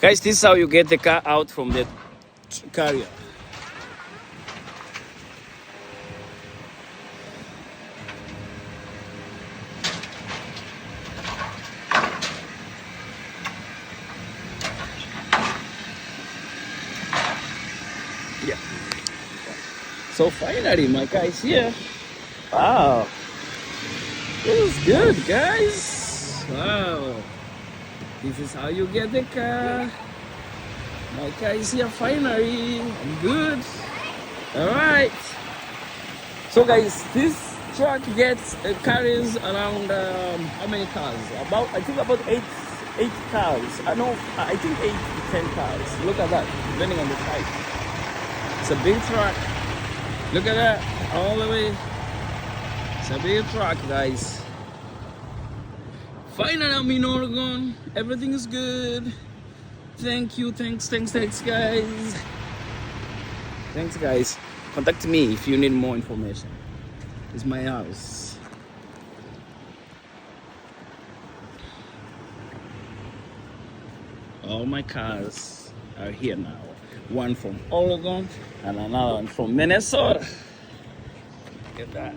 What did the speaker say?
Guys, this is how you get the car out from the carrier. Yeah. So finally, my car is here. Wow. This is good, guys. Wow. This is how you get the car. My car is here finally. I'm good. Alright. So guys, this truck carries around how many cars? I think about eight cars. I think 8 to 10 cars. Look at that, depending on the type. It's a big truck. Look at that, all the way. It's a big truck, guys. Finally, I'm in Oregon. Everything is good. Thank you. Thanks, guys. Thanks, guys. Contact me if you need more information. It's my house. All my cars are here now. One from Oregon and another one from Minnesota. Look at that.